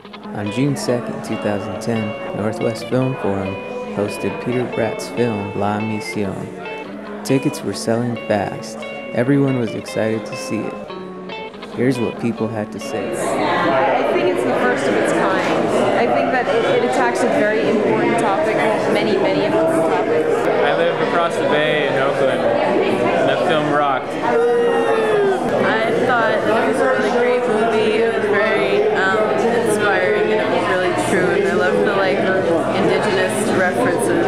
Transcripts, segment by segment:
On June 2nd, 2010, Northwest Film Forum hosted Peter Bratt's film La Mission. Tickets were selling fast. Everyone was excited to see it. Here's what people had to say. I think it's the first of its kind. I think that it attacks a very important topic, many important topics. I live across the bay in Oakland. The film rocked. I thought it was a really great movie. It was very inspiring, and it was really true. And I love the indigenous references.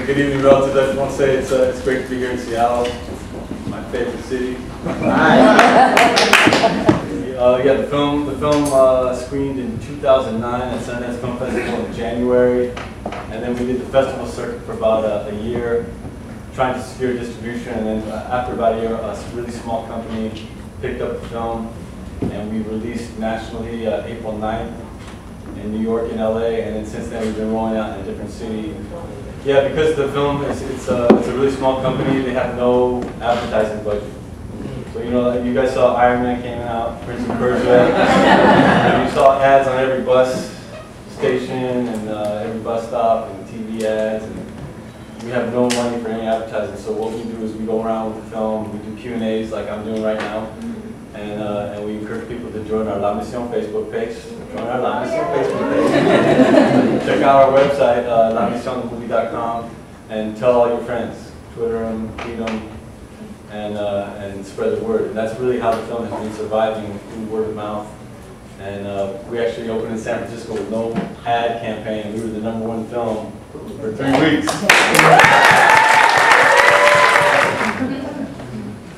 Good evening, relatives. I just want to say it's great to be here in Seattle, my favorite city. Yeah, the film screened in 2009 at Sundance Film Festival in January, and then we did the festival circuit for about a year, trying to secure distribution. And then after about a year, a really small company picked up the film, and we released nationally April 9th in New York and LA, and then since then we've been rolling out in a different city. Yeah, because the film it's a really small company, they have no advertising budget. So you guys saw Iron Man came out, Prince of Persia, and you saw ads on every bus station and every bus stop and TV ads, and we have no money for any advertising. So what we do is we go around with the film, we do Q&As like I'm doing right now, and we encourage people to join our La Mission Facebook page. Join our La Mission Facebook page. Check out our website, lamissionmovie.com, and tell all your friends. Twitter them, tweet them, and spread the word. And that's really how the film has been surviving through word of mouth. And we actually opened in San Francisco with no ad campaign. We were the #1 film for 3 weeks.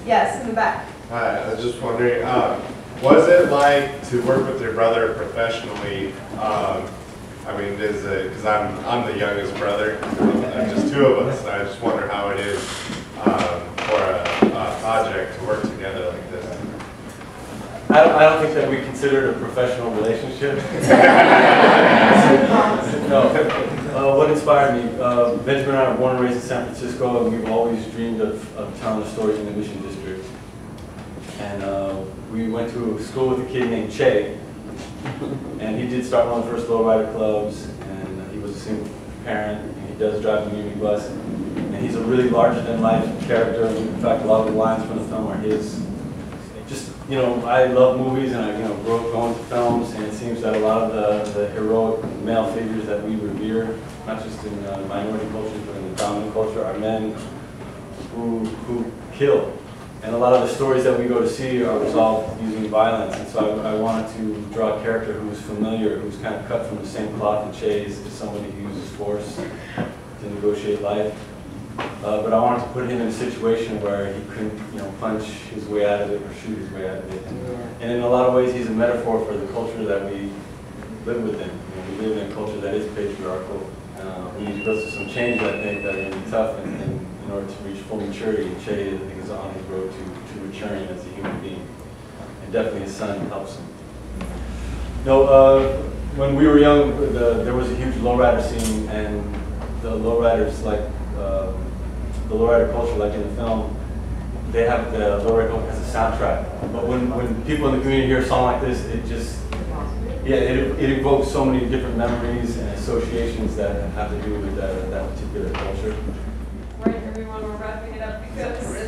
Yes, in the back. Hi, I was just wondering, what is it like to work with your brother professionally? I mean, because I'm the youngest brother, there's just 2 of us, and I just wonder how it is for a project to work together like this. I don't think that we consider it a professional relationship. No. What inspired me? Benjamin and I were born and raised in San Francisco, and we've always dreamed of telling the stories in the Mission District. And we went to school with a kid named Che, and he did start one of the first lowrider clubs, and he was a single parent, and he does drive the community bus, and he's a really larger-than-life character. In fact, a lot of the lines from the film are his. Just, I love movies, and I grew up going to films, and it seems that a lot of the heroic male figures that we revere, not just in minority cultures, but in the dominant culture, are men who kill. And a lot of the stories that we go to see are resolved using violence, and so I wanted to draw a character who's familiar, who's kind of cut from the same cloth and Che's as somebody who uses force to negotiate life. But I wanted to put him in a situation where he couldn't, punch his way out of it or shoot his way out of it. And in a lot of ways, he's a metaphor for the culture that we live within. We live in a culture that is patriarchal. We need to go through some changes, I think, that are going to be tough in order to reach full maturity. And Che, I think, is on his road to maturing as a human being. And definitely his son helps him. When we were young, there was a huge lowrider scene, and the lowriders, like the lowrider culture, like in the film, they have the lowrider culture as a soundtrack. But when people in the community hear a song like this, it evokes so many different memories and associations that have to do with that particular culture. Right, everyone, we're wrapping it up because